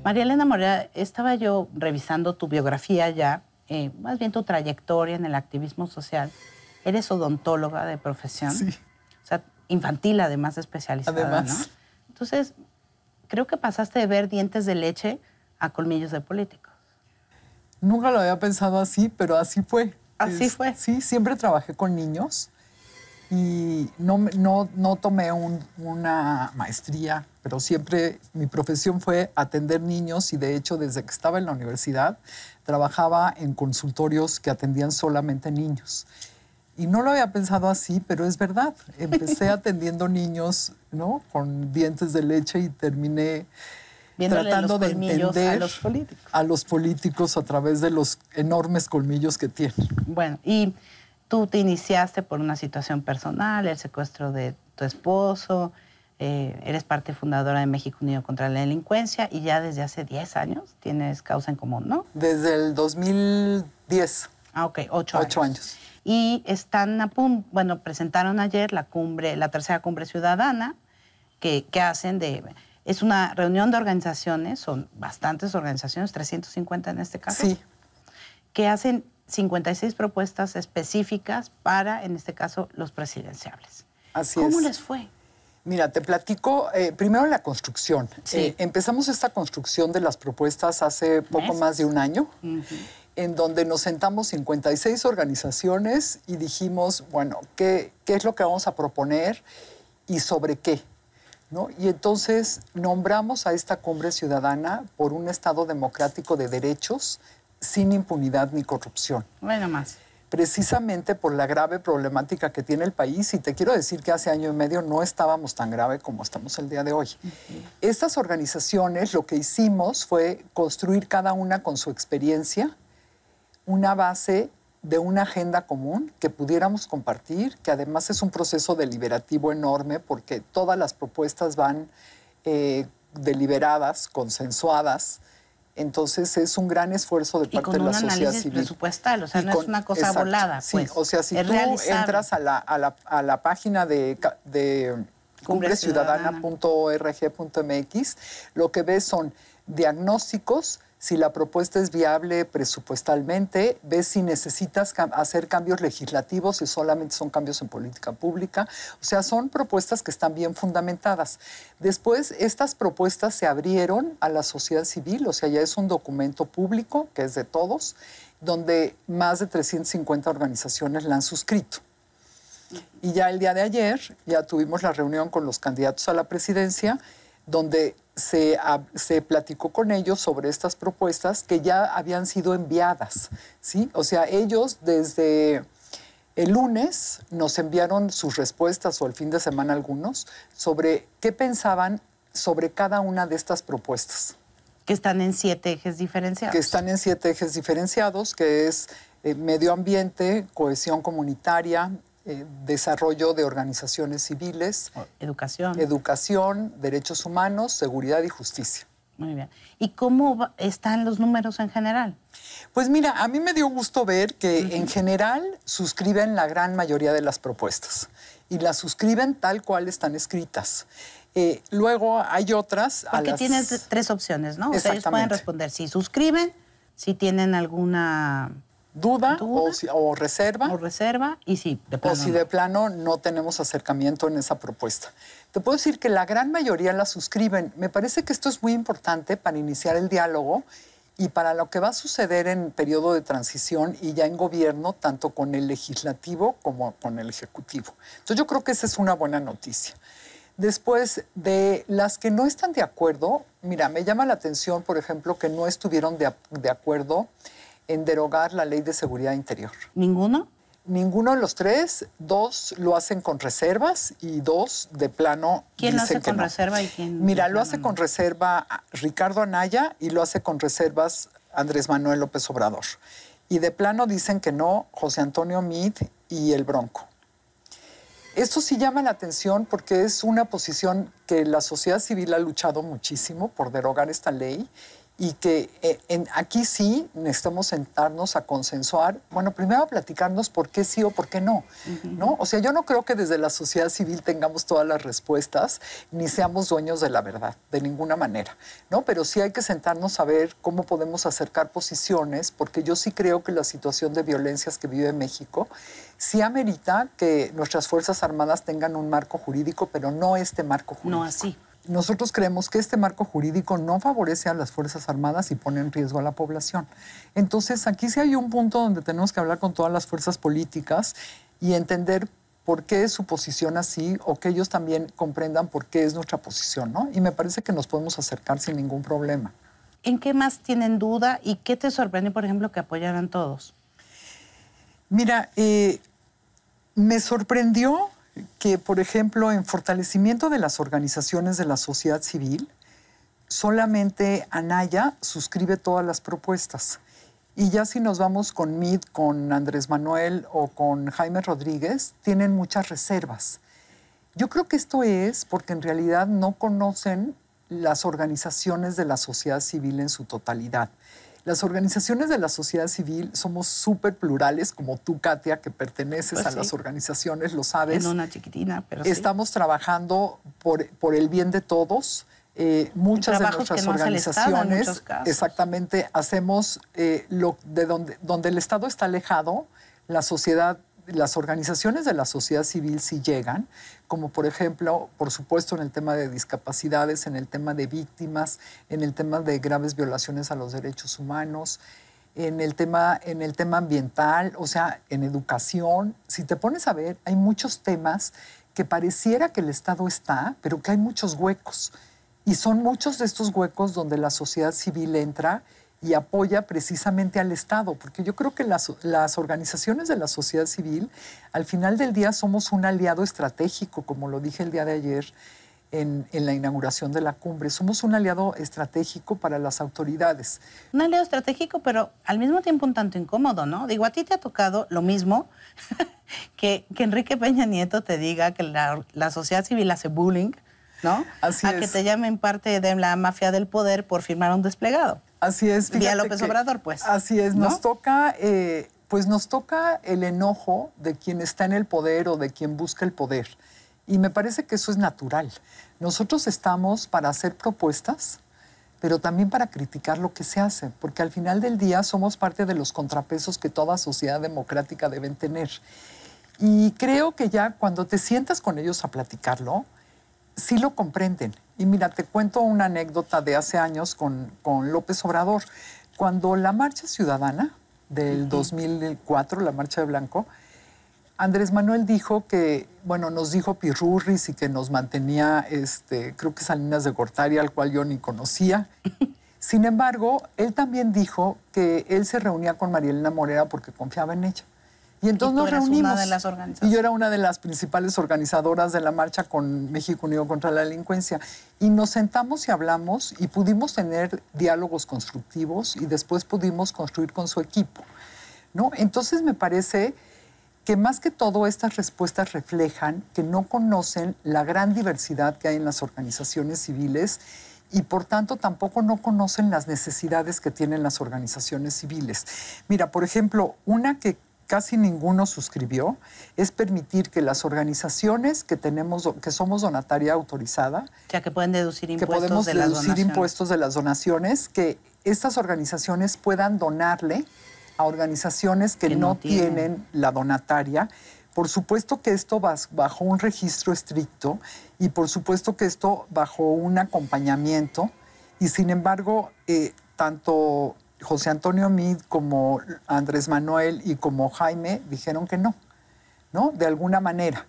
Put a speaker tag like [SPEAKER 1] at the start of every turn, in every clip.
[SPEAKER 1] María Elena Morera, estaba yo revisando tu biografía ya, más bien tu trayectoria en el activismo social. Eres odontóloga de profesión.
[SPEAKER 2] Sí.
[SPEAKER 1] O sea, infantil además especializada,
[SPEAKER 2] Además.
[SPEAKER 1] ¿no? Entonces, creo que pasaste de ver dientes de leche a colmillos de políticos.
[SPEAKER 2] Nunca lo había pensado así, pero así fue.
[SPEAKER 1] Así fue.
[SPEAKER 2] Sí, siempre trabajé con niños y no tomé una maestría, pero siempre mi profesión fue atender niños y de hecho desde que estaba en la universidad trabajaba en consultorios que atendían solamente niños. Y no lo había pensado así, pero es verdad. Empecé atendiendo niños, ¿no? Con dientes de leche y terminé
[SPEAKER 1] Viéndole
[SPEAKER 2] tratando
[SPEAKER 1] los
[SPEAKER 2] de
[SPEAKER 1] colmillos
[SPEAKER 2] entender
[SPEAKER 1] a los políticos.
[SPEAKER 2] a los políticos a través de los enormes colmillos que tienen.
[SPEAKER 1] Bueno, y tú te iniciaste por una situación personal, el secuestro de tu esposo, eres parte fundadora de México Unido contra la Delincuencia y ya desde hace 10 años tienes causa en común, ¿no?
[SPEAKER 2] Desde el 2010.
[SPEAKER 1] Ah, ok, 8 años.
[SPEAKER 2] 8 años.
[SPEAKER 1] Y están a punto, bueno, presentaron ayer la tercera cumbre ciudadana que hacen es una reunión de organizaciones, son bastantes organizaciones, 350 en este caso.
[SPEAKER 2] Sí.
[SPEAKER 1] Que hacen 56 propuestas específicas para, en este caso, los presidenciables.
[SPEAKER 2] Así es.
[SPEAKER 1] ¿Cómo les fue?
[SPEAKER 2] Mira, te platico primero la construcción.
[SPEAKER 1] Sí.
[SPEAKER 2] Empezamos esta construcción de las propuestas hace poco más de un año, en donde nos sentamos 56 organizaciones y dijimos, bueno, ¿qué es lo que vamos a proponer y sobre qué? ¿No? Y entonces nombramos a esta cumbre ciudadana por un Estado democrático de derechos sin impunidad ni corrupción.
[SPEAKER 1] Bueno, más.
[SPEAKER 2] Precisamente por la grave problemática que tiene el país, y te quiero decir que hace año y medio no estábamos tan grave como estamos el día de hoy. Estas organizaciones lo que hicimos fue construir cada una con su experiencia una base de una agenda común que pudiéramos compartir, que además es un proceso deliberativo enorme porque todas las propuestas van deliberadas, consensuadas. Entonces es un gran esfuerzo de parte de la sociedad civil. Y con un análisis
[SPEAKER 1] presupuestal, o sea, no es una cosa volada, pues.
[SPEAKER 2] Sí, o sea, si tú entras a la página de cumbreciudadana.org.mx, lo que ves son diagnósticos, si la propuesta es viable presupuestalmente, ves si necesitas hacer cambios legislativos, si solamente son cambios en política pública. O sea, son propuestas que están bien fundamentadas. Después, estas propuestas se abrieron a la sociedad civil, o sea, ya es un documento público, que es de todos, donde más de 350 organizaciones la han suscrito. Y ya el día de ayer, ya tuvimos la reunión con los candidatos a la presidencia, donde se platicó con ellos sobre estas propuestas que ya habían sido enviadas, ¿sí? O sea, ellos desde el lunes nos enviaron sus respuestas, o el fin de semana algunos, sobre qué pensaban sobre cada una de estas propuestas.
[SPEAKER 1] Que están en 7 ejes diferenciados.
[SPEAKER 2] Que están en 7 ejes diferenciados, que es medio ambiente, cohesión comunitaria, desarrollo de organizaciones civiles, educación, derechos humanos, seguridad y justicia.
[SPEAKER 1] Muy bien. ¿Y cómo están los números en general?
[SPEAKER 2] Pues mira, a mí me dio gusto ver que en general suscriben la gran mayoría de las propuestas y las suscriben tal cual están escritas. Luego hay otras...
[SPEAKER 1] Porque tienes 3 opciones, ¿no? O sea, ellos pueden responder si suscriben, si tienen alguna...
[SPEAKER 2] duda. O reserva.
[SPEAKER 1] O reserva, y si de plano
[SPEAKER 2] o si de plano no tenemos acercamiento en esa propuesta. Te puedo decir que la gran mayoría la suscriben. Me parece que esto es muy importante para iniciar el diálogo y para lo que va a suceder en periodo de transición y ya en gobierno, tanto con el legislativo como con el ejecutivo. Entonces yo creo que esa es una buena noticia. Después, de las que no están de acuerdo, mira, me llama la atención, por ejemplo, que no estuvieron de acuerdo en derogar la Ley de Seguridad Interior.
[SPEAKER 1] ¿Ninguno?
[SPEAKER 2] Ninguno de los 3. 2 lo hacen con reservas y 2 de plano
[SPEAKER 1] ¿Quién lo hace con
[SPEAKER 2] no.
[SPEAKER 1] reserva y quién?
[SPEAKER 2] Mira, lo hace con reserva Ricardo Anaya y lo hace con reservas Andrés Manuel López Obrador. Y de plano dicen que no José Antonio Meade y el Bronco. Esto sí llama la atención porque es una posición que la sociedad civil ha luchado muchísimo por derogar esta ley y que aquí sí necesitamos sentarnos a consensuar, bueno, primero a platicarnos por qué sí o por qué no, ¿no? O sea, yo no creo que desde la sociedad civil tengamos todas las respuestas, ni seamos dueños de la verdad, de ninguna manera, ¿no? Pero sí hay que sentarnos a ver cómo podemos acercar posiciones, porque yo sí creo que la situación de violencias que vive México sí amerita que nuestras Fuerzas Armadas tengan un marco jurídico, pero no este marco jurídico.
[SPEAKER 1] No así.
[SPEAKER 2] Nosotros creemos que este marco jurídico no favorece a las Fuerzas Armadas y pone en riesgo a la población. Entonces, aquí sí hay un punto donde tenemos que hablar con todas las fuerzas políticas y entender por qué es su posición así o que ellos también comprendan por qué es nuestra posición, ¿no? Y me parece que nos podemos acercar sin ningún problema.
[SPEAKER 1] ¿En qué más tienen duda y qué te sorprende, por ejemplo, que apoyaran todos?
[SPEAKER 2] Mira, me sorprendió que, por ejemplo, en fortalecimiento de las organizaciones de la sociedad civil, solamente Anaya suscribe todas las propuestas. Y ya si nos vamos con Meade, con Andrés Manuel o con Jaime Rodríguez, tienen muchas reservas. Yo creo que esto es porque en realidad no conocen las organizaciones de la sociedad civil en su totalidad. Las organizaciones de la sociedad civil somos súper plurales, como tú, Katia, que perteneces
[SPEAKER 1] Pues
[SPEAKER 2] a
[SPEAKER 1] sí.
[SPEAKER 2] las organizaciones, lo sabes.
[SPEAKER 1] En una chiquitina, pero sí.
[SPEAKER 2] Estamos trabajando por el bien de todos. Muchas de nuestras
[SPEAKER 1] que no hace el Estado en
[SPEAKER 2] organizaciones,
[SPEAKER 1] muchos casos.
[SPEAKER 2] exactamente, hacemos donde el Estado está alejado, la sociedad, las organizaciones de la sociedad civil sí llegan, como por ejemplo, por supuesto, en el tema de discapacidades, en el tema de víctimas, en el tema de graves violaciones a los derechos humanos, en el tema ambiental, o sea, en educación. Si te pones a ver, hay muchos temas que pareciera que el Estado está, pero que hay muchos huecos. Y son muchos de estos huecos donde la sociedad civil entra y apoya precisamente al Estado, porque yo creo que las organizaciones de la sociedad civil, al final del día, somos un aliado estratégico, como lo dije el día de ayer en la inauguración de la cumbre. Somos un aliado estratégico para las autoridades.
[SPEAKER 1] Un aliado estratégico, pero al mismo tiempo un tanto incómodo, ¿no? Digo, a ti te ha tocado lo mismo que Enrique Peña Nieto te diga que la sociedad civil hace bullying, ¿no?
[SPEAKER 2] Así
[SPEAKER 1] a
[SPEAKER 2] es.
[SPEAKER 1] que te llamen parte de la mafia del poder por firmar un desplegado.
[SPEAKER 2] Así es.
[SPEAKER 1] Vía López Obrador, pues.
[SPEAKER 2] Así es.
[SPEAKER 1] ¿no?
[SPEAKER 2] Nos toca el enojo de quien está en el poder o de quien busca el poder. Y me parece que eso es natural. Nosotros estamos para hacer propuestas, pero también para criticar lo que se hace, porque al final del día somos parte de los contrapesos que toda sociedad democrática deben tener. Y creo que ya cuando te sientas con ellos a platicarlo, sí lo comprenden. Y mira, te cuento una anécdota de hace años con López Obrador. Cuando la Marcha Ciudadana del 2004, la Marcha de Blanco, Andrés Manuel dijo que, bueno, nos dijo pirurris y que nos mantenía, creo que Salinas de Gortari, al cual yo ni conocía. Sin embargo, él también dijo que él se reunía con María Elena Morera porque confiaba en ella. Y entonces nos reunimos.
[SPEAKER 1] Una de las organizaciones.
[SPEAKER 2] Y yo era una de las principales organizadoras de la marcha con México Unido contra la Delincuencia. Y nos sentamos y hablamos y pudimos tener diálogos constructivos y después pudimos construir con su equipo, ¿no? Entonces me parece que más que todo estas respuestas reflejan que no conocen la gran diversidad que hay en las organizaciones civiles y por tanto tampoco no conocen las necesidades que tienen las organizaciones civiles. Mira, por ejemplo, una que casi ninguno suscribió es permitir que las organizaciones que somos donataria autorizada,
[SPEAKER 1] o sea, que pueden deducir
[SPEAKER 2] que
[SPEAKER 1] impuestos
[SPEAKER 2] podemos
[SPEAKER 1] de las
[SPEAKER 2] deducir
[SPEAKER 1] donaciones.
[SPEAKER 2] impuestos de las donaciones, que estas organizaciones puedan donarle a organizaciones que no tienen la donataria. Por supuesto que esto va bajo un registro estricto y por supuesto que esto bajo un acompañamiento. Y sin embargo, tanto José Antonio Meade como Andrés Manuel y como Jaime dijeron que no, ¿no? De alguna manera,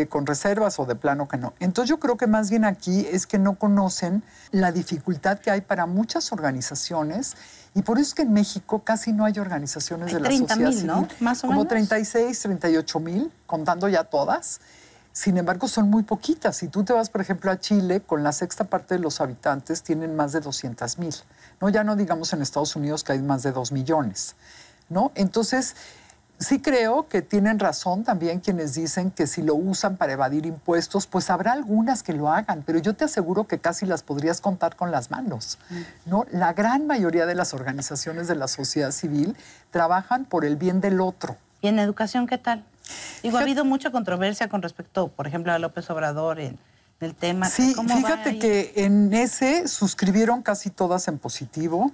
[SPEAKER 2] con reservas o de plano que no. Entonces yo creo que más bien aquí es que no conocen la dificultad que hay para muchas organizaciones y por eso es que en México casi no hay organizaciones
[SPEAKER 1] hay
[SPEAKER 2] de la sociedad civil.
[SPEAKER 1] ¿no? Más o
[SPEAKER 2] como
[SPEAKER 1] menos.
[SPEAKER 2] 36, 38,000, contando ya todas. Sin embargo, son muy poquitas. Si tú te vas, por ejemplo, a Chile, con la sexta parte de los habitantes tienen más de 200,000. ¿No? Ya no digamos en Estados Unidos que hay más de 2 millones. ¿No? Entonces, Sí creo que tienen razón también quienes dicen que si lo usan para evadir impuestos, pues habrá algunas que lo hagan, pero yo te aseguro que casi las podrías contar con las manos, ¿no? La gran mayoría de las organizaciones de la sociedad civil trabajan por el bien del otro.
[SPEAKER 1] ¿Y en educación qué tal? Digo, ha habido mucha controversia con respecto, por ejemplo, a López Obrador en el tema.
[SPEAKER 2] Sí,
[SPEAKER 1] ¿Cómo
[SPEAKER 2] fíjate
[SPEAKER 1] va
[SPEAKER 2] que en ese suscribieron casi todas en positivo,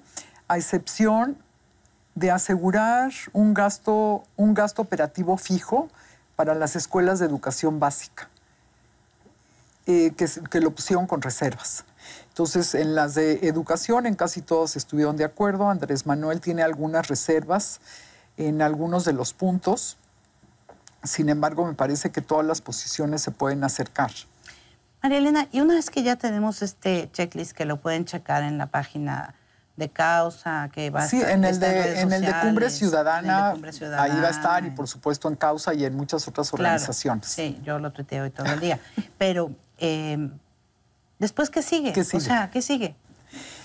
[SPEAKER 2] a excepción de asegurar un gasto operativo fijo para las escuelas de educación básica, que lo pusieron con reservas. Entonces, en las de educación, en casi todas estuvieron de acuerdo. Andrés Manuel tiene algunas reservas en algunos de los puntos. Sin embargo, me parece que todas las posiciones se pueden acercar.
[SPEAKER 1] María Elena, y una vez que ya tenemos este checklist que lo pueden checar en la página de Causa, que va a
[SPEAKER 2] sí,
[SPEAKER 1] estar
[SPEAKER 2] en el de Cumbre Ciudadana, ahí va a estar, y por supuesto en Causa y en muchas otras organizaciones.
[SPEAKER 1] Sí, yo lo tuiteo hoy todo el día. Pero, ¿después qué sigue?
[SPEAKER 2] ¿Qué sigue?
[SPEAKER 1] O sea, ¿qué sigue?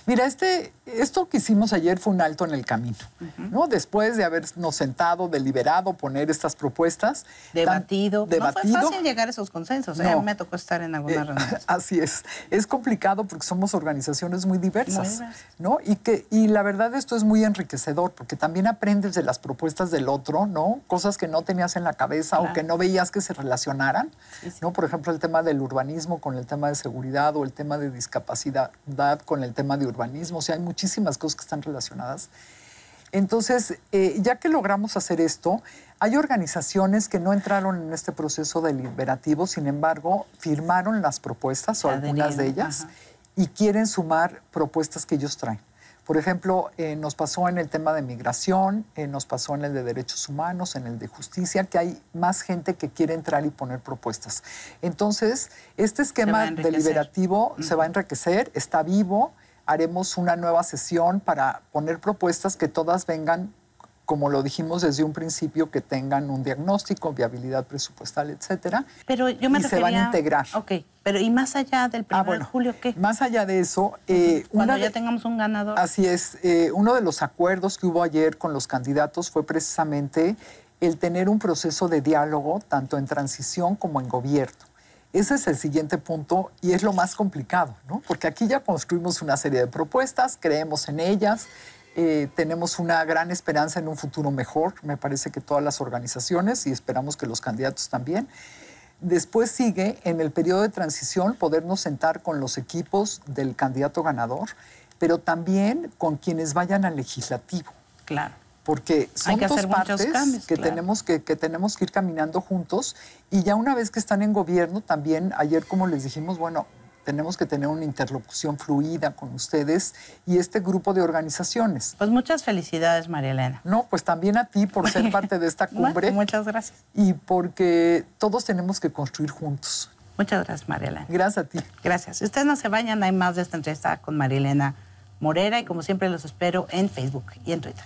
[SPEAKER 2] Mira, esto que hicimos ayer fue un alto en el camino, ¿no? Después de habernos sentado, deliberado, poner estas propuestas.
[SPEAKER 1] Debatido. No fue fácil llegar a esos consensos.
[SPEAKER 2] No.
[SPEAKER 1] Me tocó estar en algunas reuniones.
[SPEAKER 2] Así es. Es complicado porque somos organizaciones muy diversas, ¿no? Y la verdad esto es muy enriquecedor porque también aprendes de las propuestas del otro, ¿no? Cosas que no tenías en la cabeza o que no veías que se relacionaran, ¿no? Por ejemplo, el tema del urbanismo con el tema de seguridad o el tema de discapacidad con el tema de urbanismo. O sea, hay muchísimas cosas que están relacionadas. Entonces, ya que logramos hacer esto, hay organizaciones que no entraron en este proceso deliberativo, sin embargo, firmaron las propuestas o algunas de ellas y quieren sumar propuestas que ellos traen. Por ejemplo, nos pasó en el tema de migración, nos pasó en el de derechos humanos, en el de justicia, que hay más gente que quiere entrar y poner propuestas. Entonces, este esquema deliberativo se va a enriquecer, está vivo. Haremos una nueva sesión para poner propuestas que todas vengan, como lo dijimos desde un principio, que tengan un diagnóstico, viabilidad presupuestal, etcétera.
[SPEAKER 1] Pero yo me refería...
[SPEAKER 2] se van a integrar.
[SPEAKER 1] Ok, pero ¿y más allá del 1 de julio qué?
[SPEAKER 2] Más allá de eso...
[SPEAKER 1] Cuando ya tengamos un ganador.
[SPEAKER 2] Así es. Uno de los acuerdos que hubo ayer con los candidatos fue precisamente el tener un proceso de diálogo, tanto en transición como en gobierno. Ese es el siguiente punto y es lo más complicado, ¿no? Porque aquí ya construimos una serie de propuestas, creemos en ellas, tenemos una gran esperanza en un futuro mejor, me parece que todas las organizaciones, y esperamos que los candidatos también. Después sigue, en el periodo de transición, podernos sentar con los equipos del candidato ganador, pero también con quienes vayan al legislativo.
[SPEAKER 1] Claro.
[SPEAKER 2] Porque son dos partes
[SPEAKER 1] cambios,
[SPEAKER 2] que tenemos que ir caminando juntos, y ya una vez que están en gobierno también, ayer como les dijimos, bueno, tenemos que tener una interlocución fluida con ustedes y este grupo de organizaciones.
[SPEAKER 1] Pues muchas felicidades, María Elena.
[SPEAKER 2] No, pues también a ti por ser parte de esta cumbre.
[SPEAKER 1] Muchas gracias.
[SPEAKER 2] Y porque todos tenemos que construir juntos.
[SPEAKER 1] Muchas gracias, María Elena.
[SPEAKER 2] Gracias a ti.
[SPEAKER 1] Gracias. Ustedes no se vayan, hay más de esta entrevista con María Elena Morera y como siempre los espero en Facebook y en Twitter.